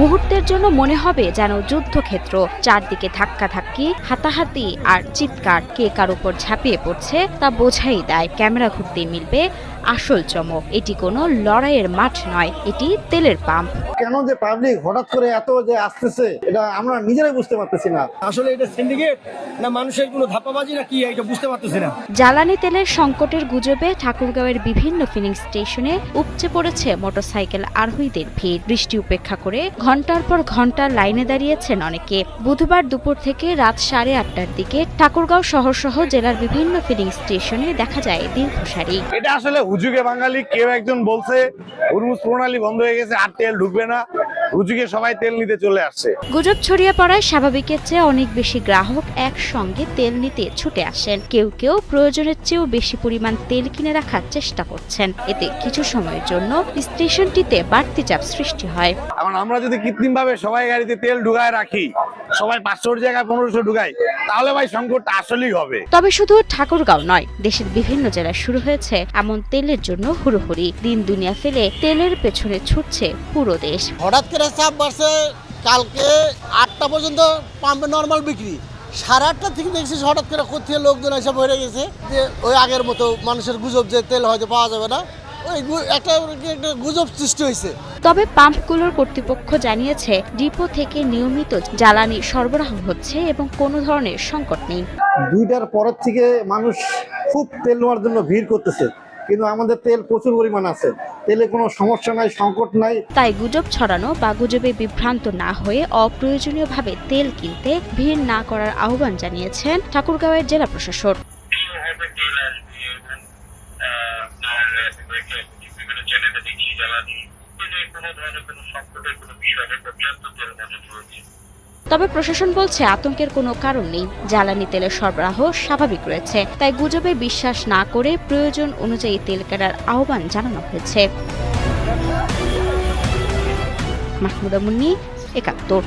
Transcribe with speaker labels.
Speaker 1: মুহূর্তের জন্য মনে হবে যেন যুদ্ধক্ষেত্র, চারদিকে ধাক্কাধাক্কি, হাতাহাতি আর চিৎকার। কে কার উপর ঝাঁপিয়ে পড়ছে তা বোঝাই দেয়। ক্যামেরা ঘুরতেই মিলবে আসল চমক। এটি কোনো লড়াইয়ের মাঠ নয়, এটি তেলের পাম্প।
Speaker 2: কেন যে পাবলিক হঠাৎ করে এত যে আসতেছে, এটা আমরা নিজেরাই বুঝতে পারতেছি না।
Speaker 3: আসলে এটা সিন্ডিকেট না মানুষের কোনো ধাপ্পাবাজি না কি, এটা বুঝতে পারতেছি না।
Speaker 1: জ্বালানি তেলের সংকটের গুজবে ঠাকুরগাঁওয়ের বিভিন্ন ফিলিং স্টেশনে উপচে পড়েছে মোটরসাইকেল আরোহীদের ভিড়। বৃষ্টি উপেক্ষা করে ঘন্টার পর ঘন্টা লাইনে দাঁড়িয়েছেন অনেকে। বুধবার দুপুর থেকে রাত 8:30টার দিকে ঠাকুরগাঁও শহরসহ জেলার বিভিন্ন ফিলিং স্টেশনে দেখা যায় দীর্ঘ সারি।
Speaker 4: এটা আসলে হুজুগে বাঙালি, কেউ একজন বলছে হুরমুজ প্রণালী বন্ধ হয়ে গেছে, আর তেল ঢুকবে না, হুজুগে সবাই তেল নিতে চলে আসছে।
Speaker 1: গুজব ছড়িয়ে পড়ায় স্বাভাবিকের চেয়ে অনেক বেশি গ্রাহক একসঙ্গে তেল নিতে ছুটে আসেন। কেউ কেউ প্রয়োজনের চেয়েও বেশি পরিমাণ তেল কিনে রাখার চেষ্টা করছেন। এতে কিছু সময়ের জন্য স্টেশনটিতে বাড়তি চাপ সৃষ্টি হয়।
Speaker 4: এখন আমরা যদি কৃত্রিম ভাবে সবাই গাড়িতে তেল ঢুকায় রাখি, সবাই 500 জায়গায় 1500 ঢুকাই, তাহলে ভাই সংকটটা আসলেই হবে।
Speaker 1: তবে শুধু ঠাকুরগাঁও নয়, দেশের বিভিন্ন জেলায় শুরু হয়েছে এমন তেলের জন্য হুড়োহুড়ি। দিন দুনিয়া ফেলে তেলের পেছনে ছুটছে পুরো দেশ।
Speaker 5: হঠাৎ করে চাপ বাড়ছে। কালকে 8টা পর্যন্ত পাম্পে নর্মাল বিক্রি, 8:30 থেকে দেখছি হঠাৎ করে কোথায় লোকজন এসে ভরে গেছে যে ওই আগের মতো মানুষের গুজব যে তেল হয়তো পাওয়া যাবে না, ওই একটা গুজব সৃষ্টি হয়েছে।
Speaker 1: তবে পাম্পগুলোর কর্তৃপক্ষ জানিয়েছে ডিপো থেকে নিয়মিত জ্বালানি সরবরাহ হচ্ছে এবং কোনো ধরনের সংকট নেই।
Speaker 2: 2টার পরের থেকে মানুষ খুব তেল নেওয়ার জন্য ভিড় করতেছে, কিন্তু আমাদের তেল প্রচুর পরিমাণ আছে, তেলে কোনো সমস্যা নাই, সংকট নাই।
Speaker 1: তাই গুজব ছড়ানো বা গুজবে বিভ্রান্ত না হয়ে অপ্রয়োজনীয়ভাবে তেল কিনতে ভিড় না করার আহ্বান জানিয়েছেন ঠাকুরগাঁওয়ের জেলা প্রশাসক। তবে প্রশাসন বলছে আতঙ্কের কোনো কারণ নেই, জ্বালানি তেলের সরবরাহ স্বাভাবিক রয়েছে। তাই গুজবে বিশ্বাস না করে প্রয়োজন অনুযায়ী তেল কেনার আহ্বান জানানো হয়েছে। মাহমুদা মুন্নি, ৭১।